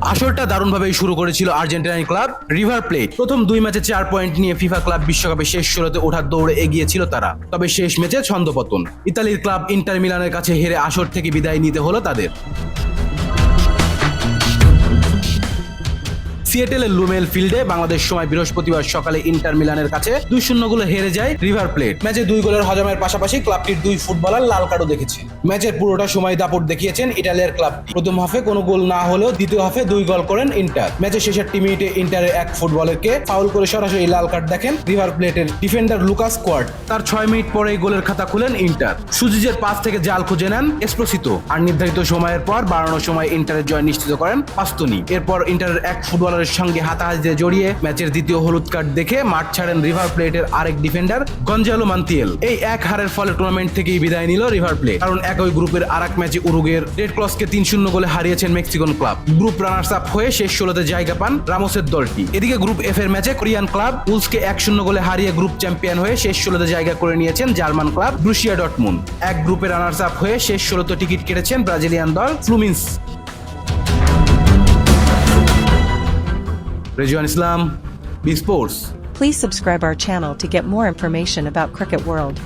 আসরটা দারুণভাবেই শুরু করেছিল আর্জেন্টিনার ক্লাব রিভার প্লেট। প্রথম 2 ম্যাচে 4 পয়েন্ট নিয়ে ফিফা ক্লাব বিশ্বকাপে শেষ 16তে ওঠার দৌড়ে এগিয়েছিল তারা, তবে শেষ ম্যাচে ছন্দপতন। ইতালির ক্লাব ইন্টার মিলানের কাছে হেরে আসর থেকে বিদায় নিতে হলো তাদের। সিয়েটেলের লুমেল ফিল্ডে বাংলাদেশ সময় বৃহস্পতিবার সকালে ইন্টার মিলানের কাছে 2-0 গোলে হেরে যায় রিভার প্লেট। ম্যাচে 2 গোলের হজমের পাশাপাশি ক্লাবটির 2 ফুটবলার লাল কার্ডও দেখেছে। ম্যাচের পুরোটা সময় দাপট দেখিয়েছেন ইটালিয়ার ক্লাবটি। প্রথম হাফে কোনো গোল না হলেও দ্বিতীয় হাফে 2 গোল করেন ইন্টার। ম্যাচের শেষের 10 মিনিটে ইন্টারের এক ফুটবলারকে ফাউল করে সরাসরি লাল কার্ড দেখেন রিভার প্লেটের ডিফেন্ডার লুকাস কোয়ার্ট। তার 6 মিনিট পরেই গোলের খাতা খুলেন ইন্টার। সুজিজের পাস থেকে জাল খুঁজে নেন এসপ্রোসিতো, আর নির্ধারিত সময়ের পর বাড়ানোর সময় ইন্টারের জয় নিশ্চিত করেন পাস্তনি। এরপর ইন্টারের এক ফুটবলারের সঙ্গে হাতাহাতিতে জড়িয়ে ম্যাচের দ্বিতীয় হলুদ কার্ড দেখে মাঠ ছাড়েন রিভার প্লেটের আরেক ডিফেন্ডার গঞ্জালো মান্তিয়েল। এই এক হারের ফলে টুর্নামেন্ট থেকেই বিদায় নিল রিভার প্লেট, কারণ একই গ্রুপের আরেক ম্যাচে উরুগুয়ের রেড ক্রসকে 3-0 গোলে হারিয়েছেন Mexican club. Group runners up হয়ে শেষ 16তে জায়গা পান রামোসের দলটি। এদিকে গ্রুপ এফ এর ম্যাচে কোরিয়ান ক্লাব উলসকে 1-0 গোলে হারিয়ে গ্রুপ চ্যাম্পিয়ন হয়ে শেষ 16তে জায়গা করে নিয়েছেন জার্মান ক্লাব ব্রুসিয়া ডর্টমুন্ড। এক গ্রুপে রানার্স আপ হয়ে শেষ 16তে টিকিট কেটেছেন ব্রাজিলিয়ান দল Fluminense. Rezwan Islam, B sports. Please subscribe our channel to get more information about Cricket World.